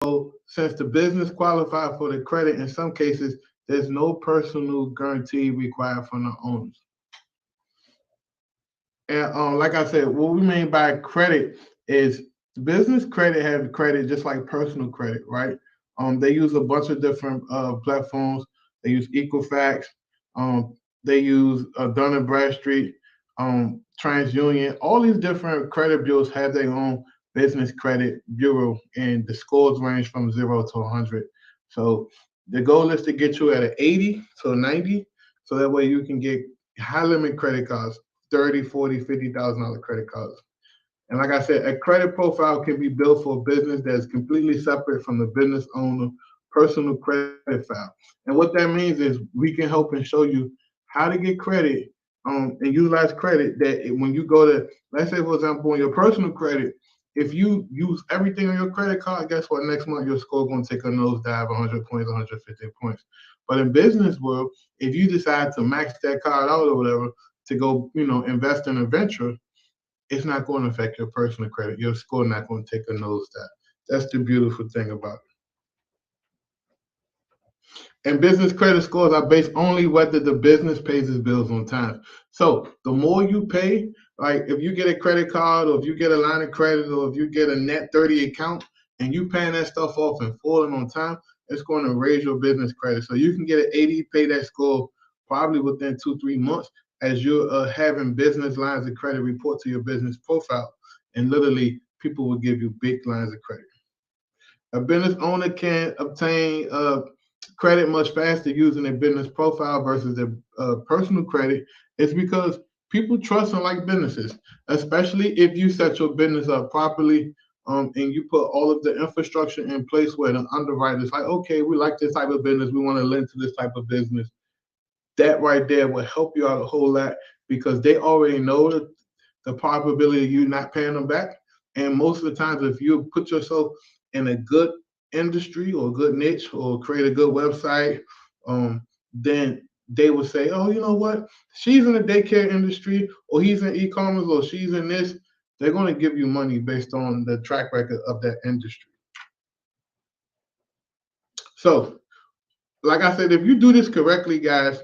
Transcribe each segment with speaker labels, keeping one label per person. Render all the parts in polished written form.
Speaker 1: So since the business qualified for the credit, in some cases, there's no personal guarantee required from the owners. And like I said, what we mean by credit is business credit has credit just like personal credit, right? They use a bunch of different platforms. They use Equifax. They use Dun Bradstreet, TransUnion. All these different credit bureaus have their own business credit bureau, and the scores range from 0 to 100. So the goal is to get you at an 80 to a 90, so that way you can get high limit credit cards. 30, 40, $50,000 credit cards. And like I said, a credit profile can be built for a business that is completely separate from the business owner personal credit file. And what that means is we can help and show you how to get credit and utilize credit that when you go to, let's say, for example, on your personal credit, if you use everything on your credit card, guess what? Next month, your score going to take a nosedive, 100 points, 150 points. But in business world, if you decide to max that card out or whatever, to go, invest in a venture, it's not going to affect your personal credit. Your score not going to take a nosedive. That's the beautiful thing about it. And business credit scores are based only whether the business pays its bills on time. So the more you pay, like if you get a credit card or if you get a line of credit or if you get a net 30 account and you paying that stuff off and full and on time, it's going to raise your business credit. So you can get an 80 pay that score probably within 2, 3 months as you're having business lines of credit report to your business profile. And literally people will give you big lines of credit. A business owner can obtain credit much faster using a business profile versus a personal credit. It's because people trust and like businesses, especially if you set your business up properly and you put all of the infrastructure in place where the underwriters like, okay, we like this type of business, we want to lend to this type of business. That right there will help you out a whole lot because they already know the probability of you not paying them back. And most of the times, if you put yourself in a good industry or a good niche or create a good website, then they will say, oh, you know what? She's in the daycare industry or he's in e-commerce or she's in this. They're going to give you money based on the track record of that industry. So, like I said, if you do this correctly, guys,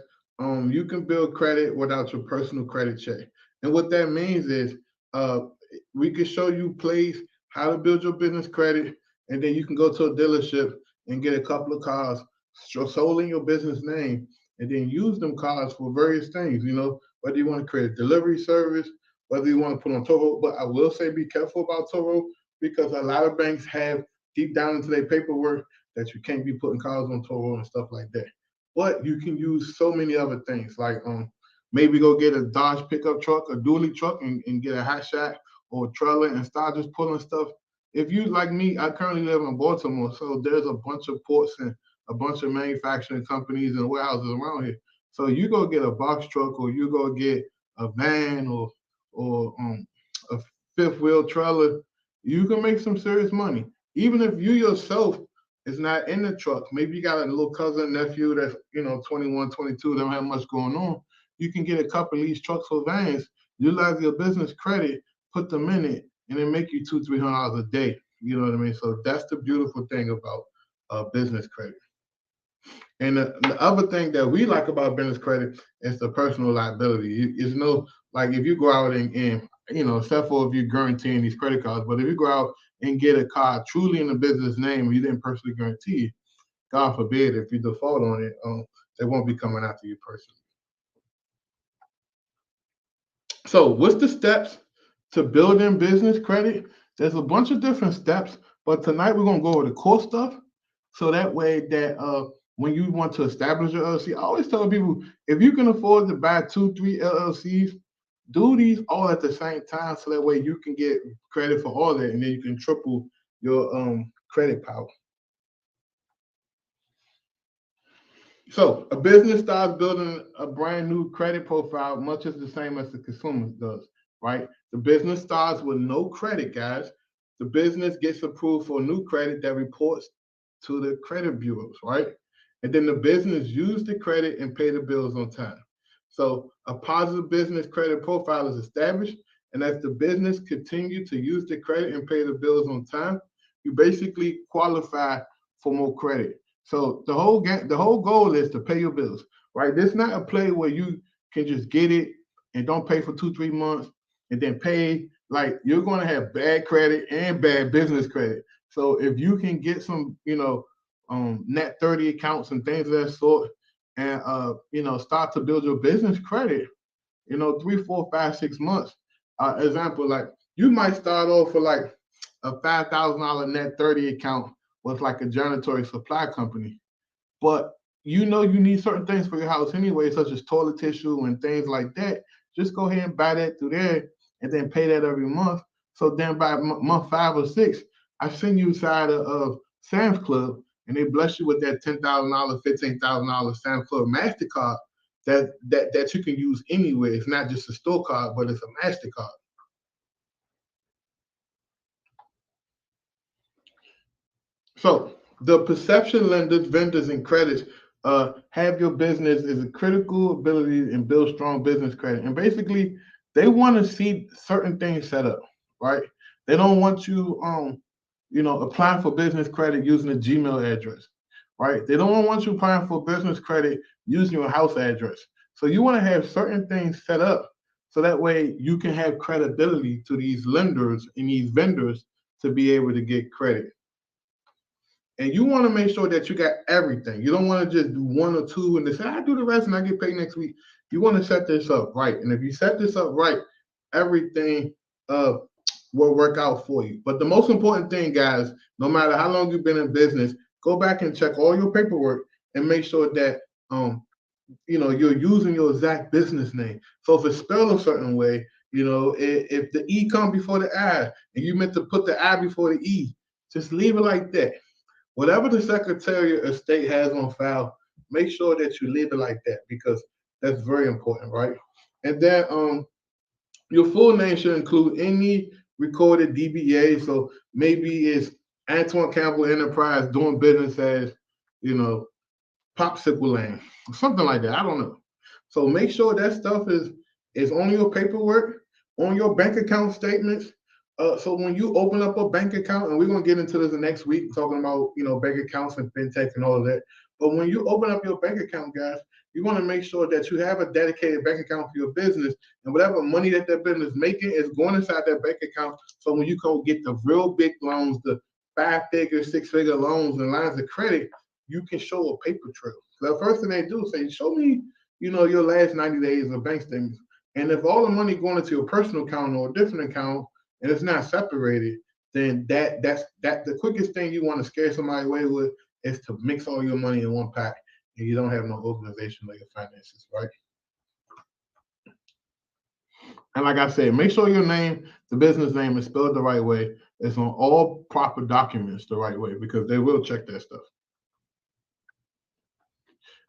Speaker 1: you can build credit without your personal credit check. And what that means is uh, we can show you plays how to build your business credit, and then you can go to a dealership and get a couple of cars sold in your business name, and then use them cars for various things. Whether you want to create a delivery service, whether you want to put on Toro. But I will say be careful about Toro because a lot of banks have deep down into their paperwork that you can't be putting cars on Toro and stuff like that. But you can use so many other things, like maybe go get a Dodge pickup truck, a dually truck, and get a hot shot or a trailer and start just pulling stuff. If you like me, I currently live in Baltimore, so there's a bunch of ports and a bunch of manufacturing companies and warehouses around here. So you go get a box truck or you go get a van or a fifth wheel trailer, you can make some serious money. Even if you yourself is not in the truck, maybe you got a little cousin, nephew that's 21, 22, don't have much going on. You can get a couple of these trucks or vans, utilize your business credit, put them in it, and then make you $200-300 a day. You know what I mean? So that's the beautiful thing about business credit. And the other thing that we like about business credit is the personal liability. It's no, like if you go out and except for if you're guaranteeing these credit cards, but if you go out and get a card truly in the business name and you didn't personally guarantee it, God forbid if you default on it, they won't be coming after you personally. So what's the steps to building business credit? There's a bunch of different steps, but tonight we're gonna go over the core stuff. So that way that when you want to establish your LLC, I always tell people if you can afford to buy 2, 3 LLCs, do these all at the same time so that way you can get credit for all that and then you can triple your credit power. So a business starts building a brand new credit profile, much as the same as the consumer does, right? The business starts with no credit, guys. The business gets approved for new credit that reports to the credit bureaus, right? And then the business use the credit and pay the bills on time. So a positive business credit profile is established, and as the business continue to use the credit and pay the bills on time, you basically qualify for more credit. So the whole goal is to pay your bills, right? This is not a play where you can just get it and don't pay for 2, 3 months and then pay. Like, you're going to have bad credit and bad business credit. So if you can get some, net 30 accounts and things of that sort, and start to build your business credit, 3, 4, 5, 6 months. Example, like, you might start off with like a $5,000 net 30 account with like a janitorial supply company, but you need certain things for your house anyway, such as toilet tissue and things like that. Just go ahead and buy that through there and then pay that every month. So then by month 5 or 6, I send you side of Sam's Club, and they bless you with that $10,000, $15,000 Sam's Club MasterCard that you can use anywhere. It's not just a store card, but it's a MasterCard. So the perception lenders, vendors, and credits have your business is a critical ability and build strong business credit. And basically, they want to see certain things set up, right? They don't want you, applying for business credit using a Gmail address, right? They don't want you applying for business credit using your house address. So you want to have certain things set up so that way you can have credibility to these lenders and these vendors to be able to get credit. And you want to make sure that you got everything. You don't want to just do one or two and then say, I do the rest and I get paid next week. You want to set this up right. And if you set this up right, everything will work out for you. But the most important thing, guys, no matter how long you've been in business, go back and check all your paperwork and make sure that you're using your exact business name. So if it's spelled a certain way, if the E come before the I and you meant to put the I before the E, just leave it like that. Whatever the Secretary of State has on file, make sure that you leave it like that, because that's very important, right? And then your full name should include any recorded DBA. So maybe it's Antoine Campbell Enterprise doing business as, Popsicle Land, something like that. I don't know. So make sure that stuff is on your paperwork, on your bank account statements. So when you open up a bank account, and we're gonna get into this next week, talking about bank accounts and fintech and all of that. But when you open up your bank account, guys, you want to make sure that you have a dedicated bank account for your business, and whatever money that business is making is going inside that bank account. So when you go get the real big loans, the 5-figure, 6-figure loans and lines of credit, you can show a paper trail. So the first thing they do is say, show me, your last 90 days of bank statements. And if all the money going into your personal account or a different account and it's not separated, then that's the quickest thing you want to scare somebody away with is to mix all your money in one pack, and you don't have no organization of your finances, right? And like I said, make sure your name, the business name, is spelled the right way. It's on all proper documents the right way, because they will check that stuff.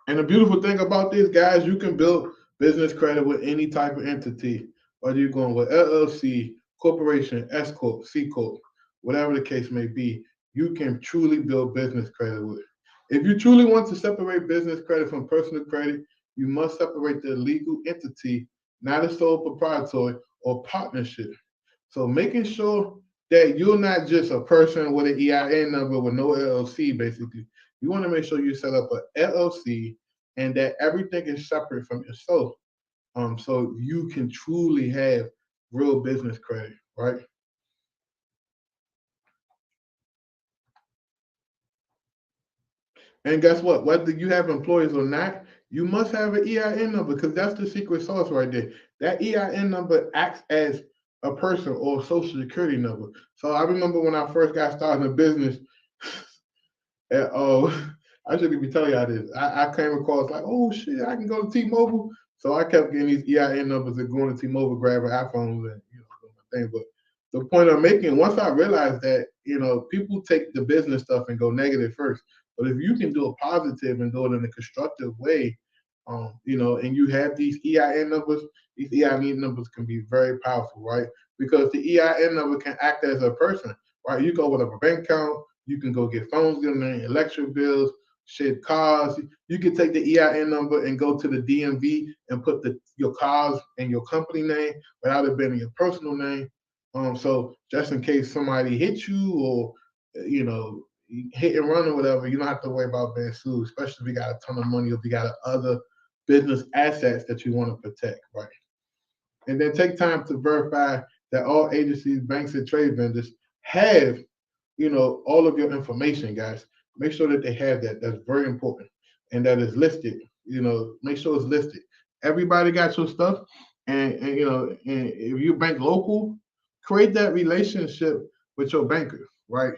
Speaker 1: And the beautiful thing about this, guys, you can build business credit with any type of entity, whether you're going with LLC, corporation, S Corp, C Corp, whatever the case may be, you can truly build business credit with. If you truly want to separate business credit from personal credit, you must separate the legal entity, not a sole proprietor or partnership. So making sure that you're not just a person with an EIN number with no LLC, basically. You want to make sure you set up an LLC and that everything is separate from yourself, so you can truly have real business credit, right? And guess what? Whether you have employees or not, you must have an EIN number, because that's the secret sauce right there. That EIN number acts as a person or a social security number. So I remember when I first got started in business, and, I shouldn't be telling y'all this. I came across like, oh shit, I can go to T-Mobile. So I kept getting these EIN numbers and going to T-Mobile, grabbing iPhones and doing my thing. But the point I'm making, once I realized that, people take the business stuff and go negative first. But if you can do a positive and do it in a constructive way, and you have these EIN numbers, these EIN numbers can be very powerful, right? Because the EIN number can act as a person, right? You go with a bank account, you can go get phones, get them, electric bills, shit, cars. You can take the EIN number and go to the DMV and put your cars and your company name without it being your personal name. So just in case somebody hits you or you know, hit and run or whatever, you don't have to worry about being sued, especially if you got a ton of money or if you got other business assets that you want to protect, right? And then take time to verify that all agencies, banks, and trade vendors have, all of your information, guys. Make sure that they have that. That's very important. And that is listed. Make sure it's listed. Everybody got your stuff. And if you bank local, create that relationship with your banker, right?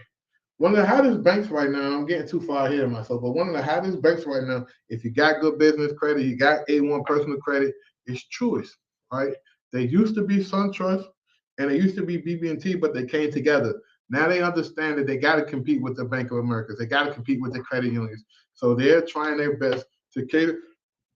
Speaker 1: One of the hottest banks right now, I'm getting too far ahead of myself, but one of the hottest banks right now, if you got good business credit, you got A1 personal credit, is Truist, right? They used to be SunTrust and they used to be BB&T, but they came together. Now they understand that they got to compete with the Bank of America. They got to compete with the credit unions. So they're trying their best to cater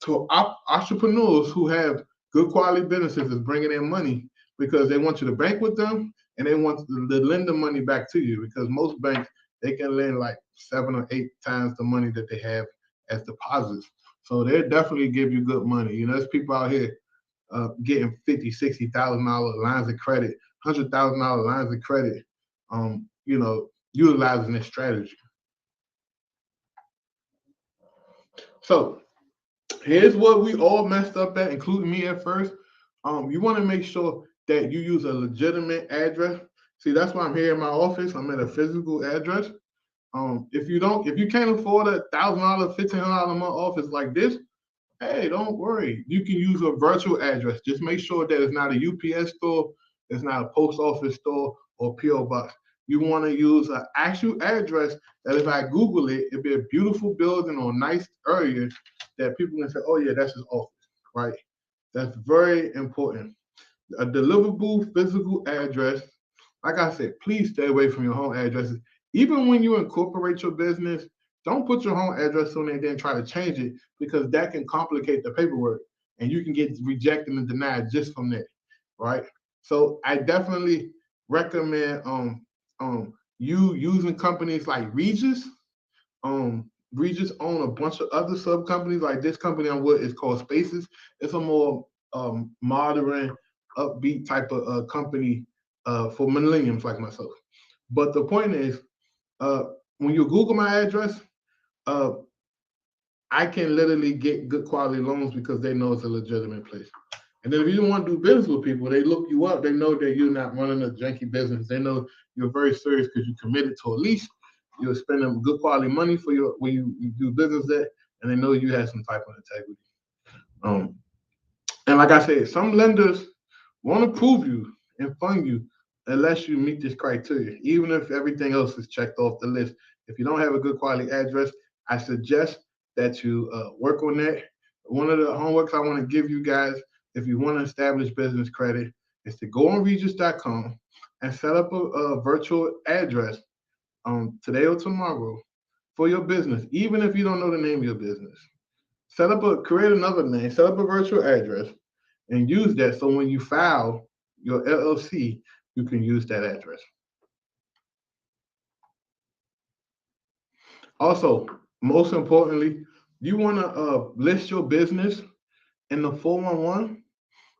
Speaker 1: to entrepreneurs who have good quality businesses is bringing in money because they want you to bank with them and they want to lend the money back to you because most banks, they can lend like 7 or 8 times the money that they have as deposits. So they definitely give you good money. There's people out here getting $50,000, $60,000 lines of credit, $100,000 lines of credit, utilizing this strategy. So here's what we all messed up at, including me at first. You want to make sure that you use a legitimate address. See, that's why I'm here in my office. I'm at a physical address. If you can't afford $1,000, $1,500 a month office like this, hey, don't worry. You can use a virtual address. Just make sure that it's not a UPS store, it's not a post office store or PO box. You want to use an actual address that if I Google it, it'd be a beautiful building or a nice area that people can say, oh yeah, that's his office, right? That's very important. A deliverable physical address. Like I said, please stay away from your home addresses. Even when you incorporate your business, don't put your home address on there and then try to change it because that can complicate the paperwork and you can get rejected and denied just from that, right? So I definitely recommend you using companies like Regis. Regis own a bunch of other sub companies. Like this company I'm with is called Spaces. It's a more modern, upbeat type of company for millennials like myself. But the point is, when you Google my address, I can literally get good quality loans because they know it's a legitimate place. And then if you don't want to do business with people, they look you up. They know that you're not running a janky business. They know you're very serious because you're committed to a lease. You're spending good quality money for when you do business there, and they know you have some type of integrity. And like I said, some lenders won't approve you and fund you unless you meet this criteria, even if everything else is checked off the list. If you don't have a good quality address, I suggest that you work on that. One of the homeworks I want to give you guys, if you want to establish business credit, is to go on Regis.com and set up a virtual address today or tomorrow for your business, even if you don't know the name of your business. Create another name, set up a virtual address, and use that so when you file your LLC, you can use that address. Also, most importantly, you want to list your business in the 411.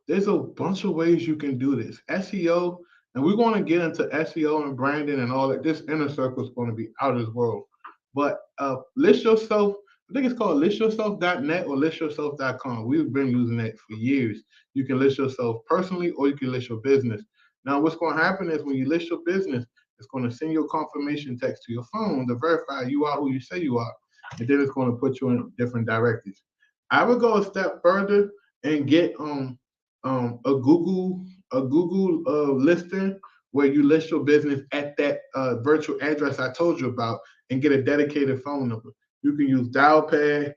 Speaker 1: There's a bunch of ways you can do this. SEO, and we're going to get into SEO and branding and all that. This inner circle is going to be out of this world. But list yourself. I think it's called listyourself.net or listyourself.com. We've been using that for years. You can list yourself personally or you can list your business. Now, what's going to happen is when you list your business, it's going to send you a confirmation text to your phone to verify you are who you say you are. And then it's going to put you in different directives. I would go a step further and get a Google listing where you list your business at that virtual address I told you about and get a dedicated phone number. You can use Dialpad.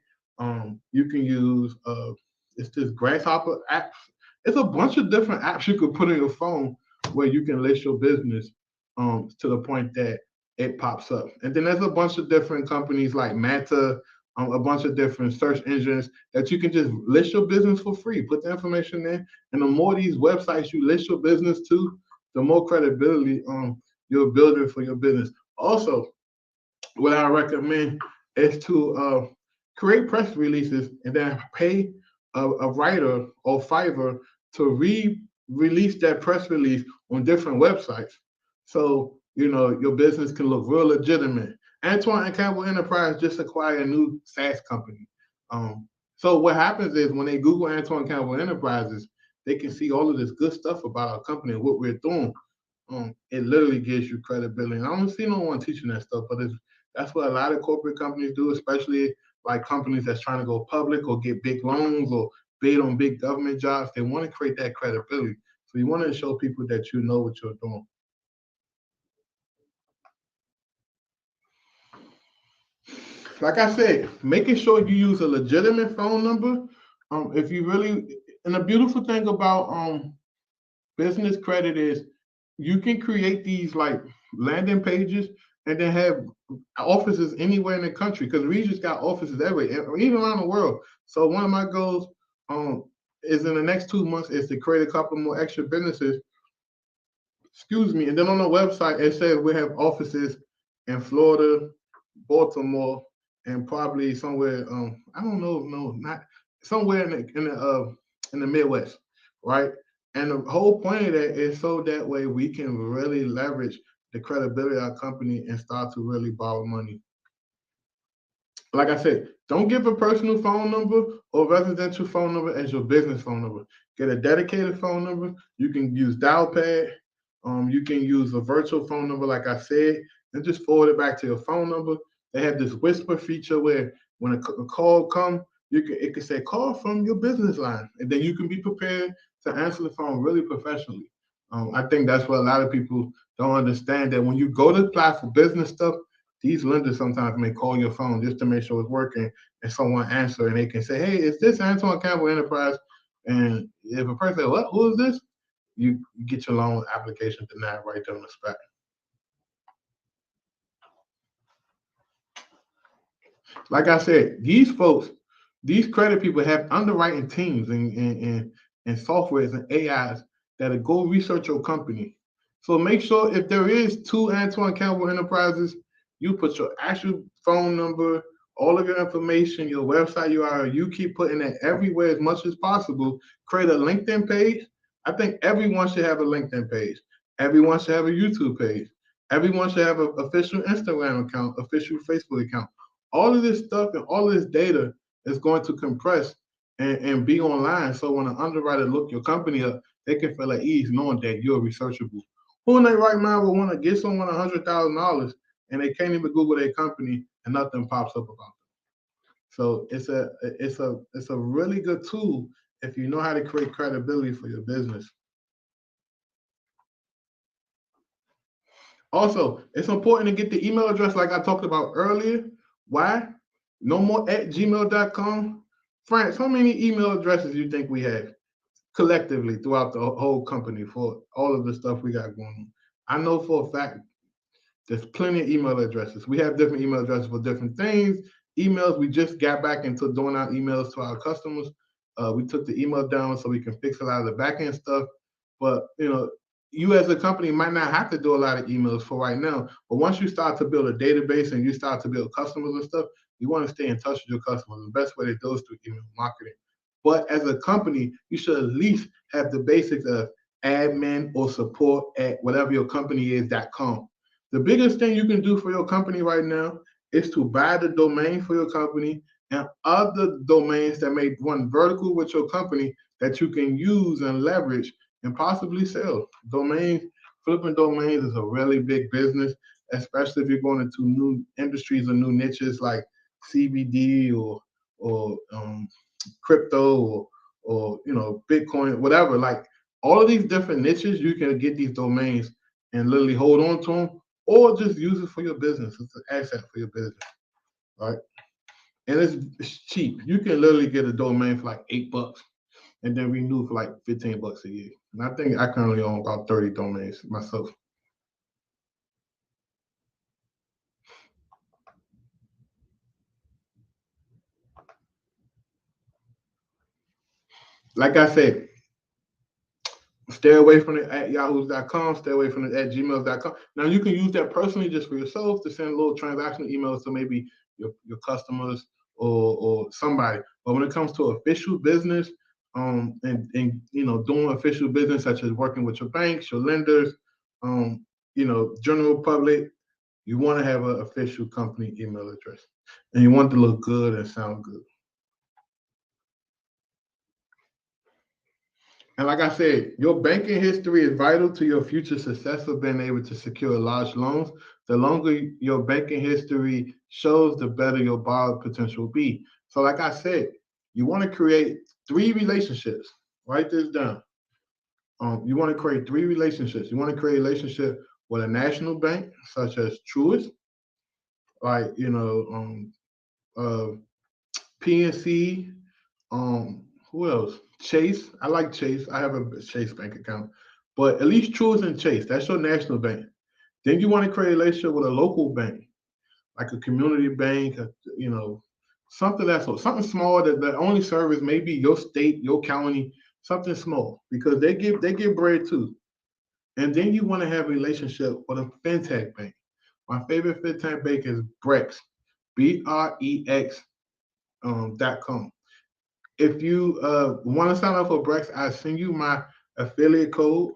Speaker 1: You can use it's this Grasshopper app. It's a bunch of different apps you could put on your phone where you can list your business to the point that it pops up. And then there's a bunch of different companies like Meta, a bunch of different search engines that you can just list your business for free. Put the information in, and the more these websites you list your business to, the more credibility you're building for your business. Also, what I recommend is to create press releases and then pay a writer or Fiverr to release that press release on different websites. So your business can look real legitimate. Antoine and Campbell Enterprise just acquired a new SaaS company. So what happens is when they Google Antoine Campbell Enterprises, they can see all of this good stuff about our company and what we're doing. It literally gives you credibility. And I don't see no one teaching that stuff, but that's what a lot of corporate companies do, especially like companies that's trying to go public or get big loans or bid on big government jobs. They want to create that credibility. So you want to show people that you know what you're doing. Like I said, making sure you use a legitimate phone number. If you really, and the beautiful thing about business credit is you can create these like landing pages and then have offices anywhere in the country because we just got offices everywhere, even around the world. So one of my goals is in the next 2 months is to create a couple more extra businesses. Excuse me. And then on the website, it says we have offices in Florida, Baltimore, and probably somewhere. I don't know, no, not somewhere in the Midwest, right? And the whole point of that is so that way we can really leverage the credibility of our company and start to really borrow money. Like I said, don't give a personal phone number or residential phone number as your business phone number. Get a dedicated phone number. You can use dial pad. You can use a virtual phone number, like I said, and just forward it back to your phone number. They have this whisper feature where when a call comes, it can say call from your business line, and then you can be prepared to answer the phone really professionally. I think that's what a lot of people don't understand that when you go to apply for business stuff, these lenders sometimes may call your phone just to make sure it's working and someone answer and they can say, hey, is this Antoine Campbell Enterprise? And if a person says, what, who is this? You get your loan application denied right there on the spot. Like I said, these folks, these credit people have underwriting teams and softwares and AIs that'll go research your company. So make sure if there is two Antoine Campbell Enterprises, you put your actual phone number, all of your information, your website URL, you keep putting that everywhere as much as possible. Create a LinkedIn page. I think everyone should have a LinkedIn page. Everyone should have a YouTube page. Everyone should have an official Instagram account, official Facebook account. All of this stuff and all of this data is going to compress and be online. So when an underwriter look your company up, they can feel at ease knowing that you're researchable. Who in their right mind would want to get someone $100,000 and they can't even Google their company and nothing pops up about them? So it's a really good tool if you know how to create credibility for your business. Also, it's important to get the email address like I talked about earlier. Why? No more at gmail.com. France, how many email addresses do you think we have collectively throughout the whole company for all of the stuff we got going on? I know for a fact there's plenty of email addresses. We have different email addresses for different things. Emails, we just got back into doing our emails to our customers. We took the email down so we can fix a lot of the back end stuff. But you as a company might not have to do a lot of emails for right now. But once you start to build a database and you start to build customers and stuff, you want to stay in touch with your customers. The best way to do is through email marketing. But as a company, you should at least have the basics of admin or support at whatever your company is.com. The biggest thing you can do for your company right now is to buy the domain for your company and other domains that may run vertical with your company that you can use and leverage and possibly sell. Flipping domains is a really big business, especially if you're going into new industries or new niches like CBD or crypto or Bitcoin, whatever. Like all of these different niches, you can get these domains and literally hold on to them, or just use it for your business. It's an asset for your business, right? And it's cheap. You can literally get a domain for like $8 and then renew for like $15 a year. And I think I currently own about 30 domains myself. Like I said, stay away from it at yahoo.com, stay away from it at gmail.com. Now you can use that personally just for yourself to send little transactional emails to maybe your customers or somebody. But when it comes to official business, and doing official business such as working with your banks, your lenders, general public, you want to have an official company email address, and you want to look good and sound good. And like I said, your banking history is vital to your future success of being able to secure large loans. The longer your banking history shows, the better your borrow potential will be. So, like I said, you want to create 3 relationships. Write this down. You want to create 3 relationships. You want to create a relationship with a national bank, such as Truist, like PNC. Who else? Chase. I like Chase. I have a Chase bank account, but at least Truist and Chase. That's your national bank. Then you want to create a relationship with a local bank, like a community bank. Something something small that only serves maybe your state, your county, something small because they give bread too. And then you want to have a relationship with a fintech bank. My favorite fintech bank is Brex, Brex .com. If you want to sign up for Brex, I send you my affiliate code,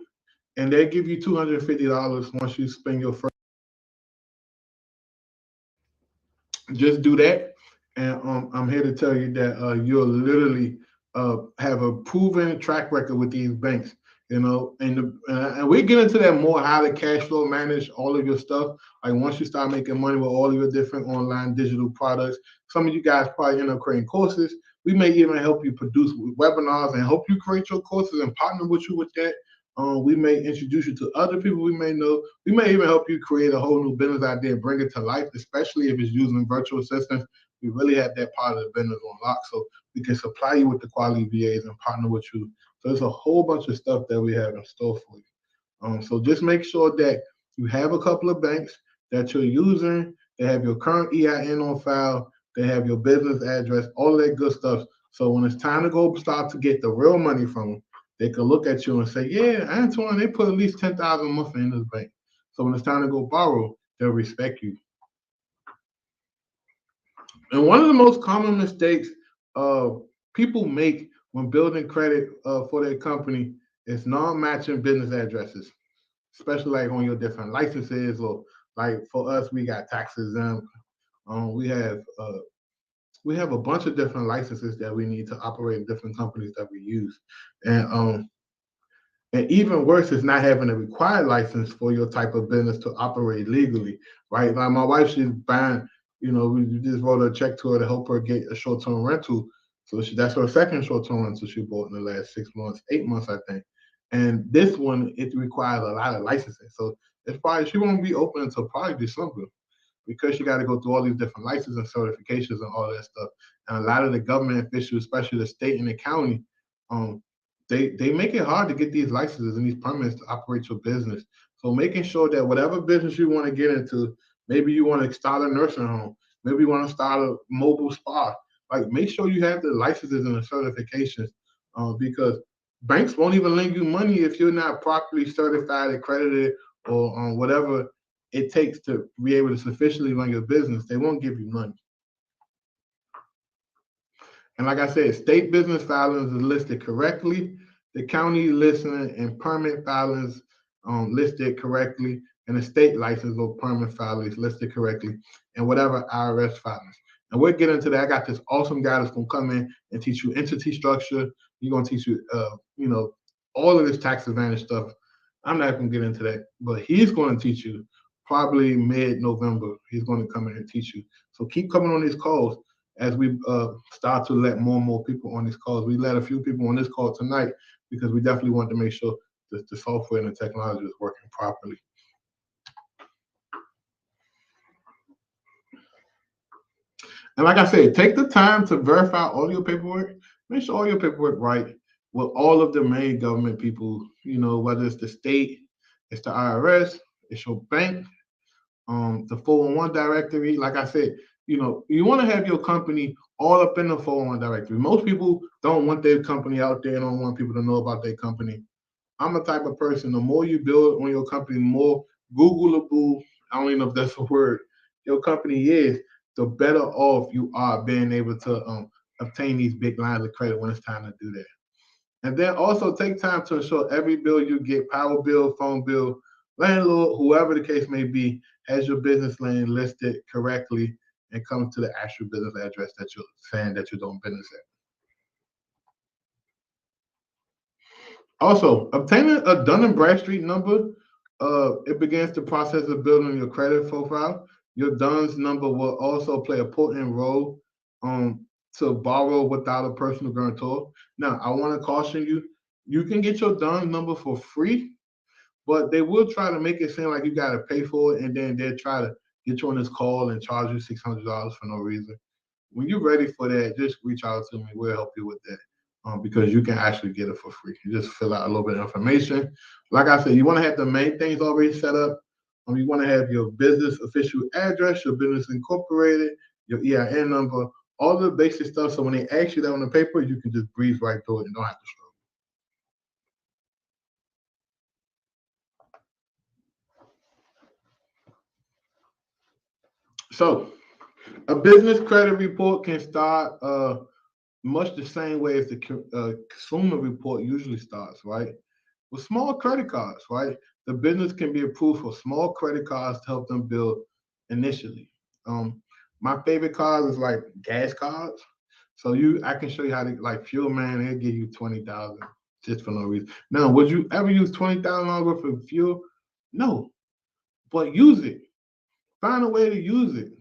Speaker 1: and they give you $250 once you spend your first. Just do that, and I'm here to tell you that you'll literally have a proven track record with these banks. And we get into that more, how to cash flow manage all of your stuff. Like once you start making money with all of your different online digital products, some of you guys probably end up creating courses. We may even help you produce webinars and help you create your courses and partner with you with that. We may introduce you to other people we may know. We may even help you create a whole new business idea and bring it to life, especially if it's using virtual assistants. We really have that part of the business on lock, so we can supply you with the quality VAs and partner with you. So there's a whole bunch of stuff that we have in store for you. So just make sure that you have a couple of banks that you're using. They have your current EIN on file. They have your business address, all of that good stuff. So when it's time to go start to get the real money from them, they can look at you and say, yeah, Antoine, they put at least 10,000 a month in this bank. So when it's time to go borrow, they'll respect you. And one of the most common mistakes people make when building credit for their company is non-matching business addresses, especially like on your different licenses, or like for us, we got tax exempt. We have a bunch of different licenses that we need to operate in different companies that we use, and even worse is not having a required license for your type of business to operate legally, right? Like my wife, she's buying, we just wrote a check to her to help her get a short-term rental. So that's her second short-term rental she bought in the last 6 months, 8 months, I think. And this one, it requires a lot of licensing. So it's probably, she won't be open until probably December, because you got to go through all these different licenses and certifications and all that stuff. And a lot of the government officials, especially the state and the county, they make it hard to get these licenses and these permits to operate your business. So making sure that whatever business you want to get into, maybe you want to start a nursing home, maybe you want to start a mobile spa, like make sure you have the licenses and the certifications, because banks won't even lend you money if you're not properly certified, accredited, or whatever it takes to be able to sufficiently run your business. They won't give you money. And like I said, state business filings is listed correctly. The county listing and permit filings listed correctly, and the state license or permit filings listed correctly, and whatever IRS filings. And we'll get into that. I got this awesome guy that's gonna come in and teach you entity structure. He's gonna teach you, all of this tax advantage stuff. I'm not gonna get into that, but he's gonna teach you probably mid-November. He's gonna come in and teach you. So keep coming on these calls as we start to let more and more people on these calls. We let a few people on this call tonight because we definitely want to make sure that the software and the technology is working properly. And like I said, take the time to verify all your paperwork. Make sure all your paperwork right with all of the main government people, whether it's the state, it's the IRS, it's your bank, the 401 directory. Like I said, you want to have your company all up in the 401 directory. Most people don't want their company out there, don't want people to know about their company. I'm a type of person, the more you build on your company, the more Googleable, I don't even know if that's a word, your company is, the better off you are being able to obtain these big lines of credit when it's time to do that. And then also take time to ensure every bill you get, power bill, phone bill, landlord, whoever the case may be, has your business name listed correctly and comes to the actual business address that you're saying that you're doing business at. Also, obtaining a Dun Bradstreet number, it begins the process of building your credit profile. Your Dun's number will also play an important role to borrow without a personal guarantor. Now, I want to caution you, you can get your Dun's number for free, but they will try to make it seem like you got to pay for it, and then they'll try to get you on this call and charge you $600 for no reason. When you're ready for that, just reach out to me. We'll help you with that because you can actually get it for free. You just fill out a little bit of information. Like I said, you want to have the main things already set up. You want to have your business official address, your business incorporated, your EIN number, all the basic stuff. So when they ask you that on the paper, you can just breeze right through it and don't have to struggle. So a business credit report can start much the same way as the consumer report usually starts, right? With small credit cards, right? The business can be approved for small credit cards to help them build initially. My favorite cards is like gas cards. So I can show you how to like Fuel Man. They'll give you 20,000 just for no reason. Now, would you ever use $20,000 worth of fuel? No, but use it. Find a way to use it,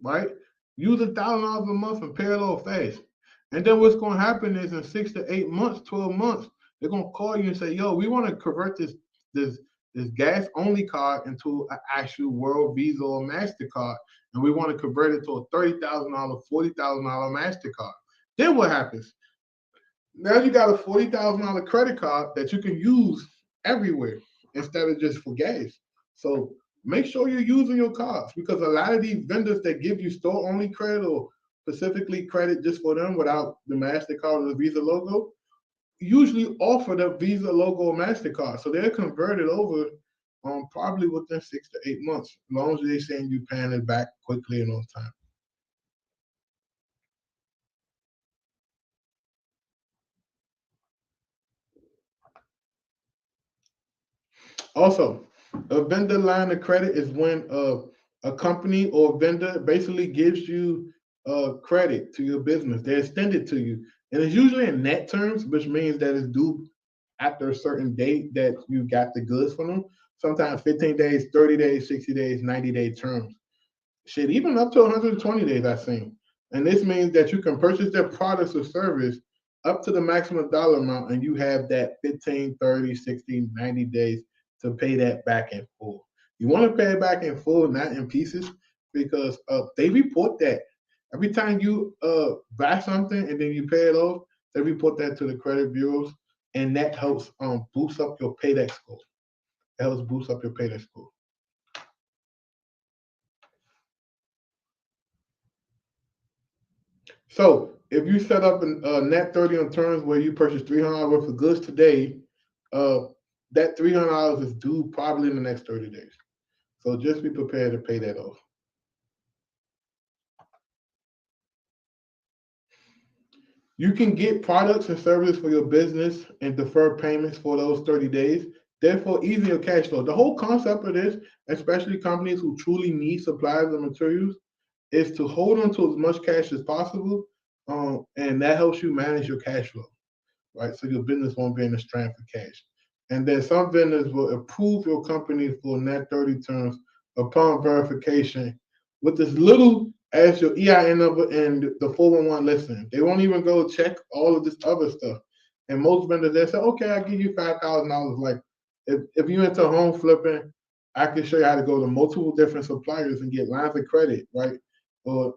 Speaker 1: right? Use $1,000 a month and pay it off fast. And then what's going to happen is in 6 to 8 months, 12 months, they're going to call you and say, "Yo, we want to convert this gas only card into an actual World Visa or Mastercard, and we want to convert it to a $30,000, $40,000 Mastercard." Then what happens? Now you got a $40,000 credit card that you can use everywhere instead of just for gas. So make sure you're using your cards because a lot of these vendors that give you store only credit or specifically credit just for them without the MasterCard or the Visa logo usually offer the Visa logo or MasterCard. So they're converted over probably within 6 to 8 months, as long as they're saying you paying it back quickly and on time. Also, a vendor line of credit is when a company or vendor basically gives you credit to your business. They extend it to you. And it's usually in net terms, which means that it's due after a certain date that you got the goods from them. Sometimes 15 days, 30 days, 60 days, 90-day terms. Shit, even up to 120 days, I've seen. And this means that you can purchase their products or service up to the maximum dollar amount, and you have that 15, 30, 60, 90 days to pay that back in full. You want to pay it back in full, not in pieces, because they report that. Every time you buy something and then you pay it off, they report that to the credit bureaus, and that helps boost up your payback score. It helps boost up your payback score. So if you set up a net 30 on terms where you purchase $300 worth of goods today, uh, that $300 is due probably in the next 30 days. So just be prepared to pay that off. You can get products and services for your business and defer payments for those 30 days, therefore easing your cash flow. The whole concept of this, especially companies who truly need supplies and materials, is to hold on to as much cash as possible, and that helps you manage your cash flow, right? So your business won't be in a strain for cash. And then some vendors will approve your company for net 30 terms upon verification with as little as your EIN number and the 411 listing. They won't even go check all of this other stuff. And most vendors, they say, okay, I'll give you $5,000. Like if you're into home flipping, I can show you how to go to multiple different suppliers and get lines of credit, right? Or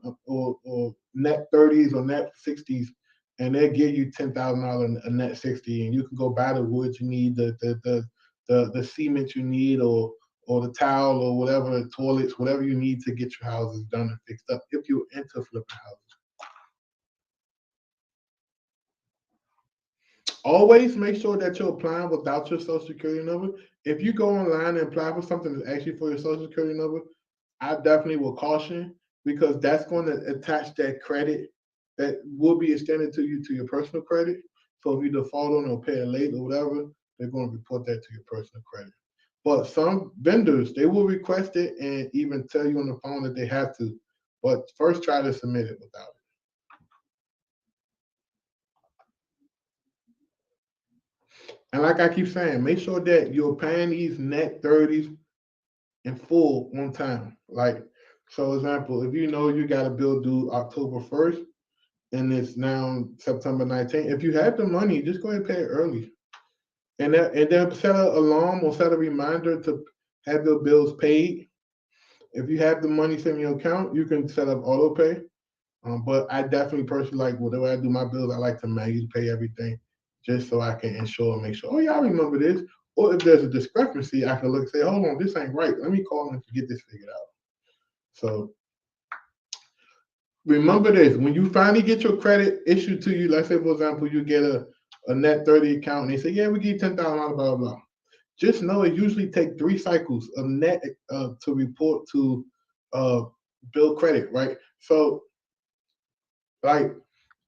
Speaker 1: net 30s or net 60s, and they'll give you $10,000 a net 60, and you can go buy the wood you need, the cement you need, or the towel or whatever, the toilets, whatever you need to get your houses done and fixed up if you're into flipping houses. Always make sure that you're applying without your social security number. If you go online and apply for something that's actually for your social security number, I definitely will caution because that's going to attach that credit that will be extended to you to your personal credit. So if you default on or pay it late or whatever, they're going to report that to your personal credit. But some vendors, they will request it and even tell you on the phone that they have to. But first try to submit it without it. And like I keep saying, make sure that you're paying these net 30s in full on time. Like, so example, if you know you got a bill due October 1st and it's now September 19th, if you have the money, just go ahead and pay it early. And then set an alarm or set a reminder to have your bills paid. If you have the money sitting in your account, you can set up auto pay. But I definitely personally like whatever I do my bills, I like to manually pay everything just so I can ensure and make sure, oh yeah, I remember this. Or if there's a discrepancy, I can look and say, hold on, this ain't right. Let me call and get this figured out. So remember this, when you finally get your credit issued to you, let's say for example, you get a net 30 account and they say, yeah, we give you $10,000, blah, blah, blah. Just know it usually takes 3 cycles of net to report to bill credit, right? So like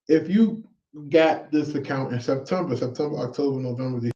Speaker 1: if you got this account in September, October, November,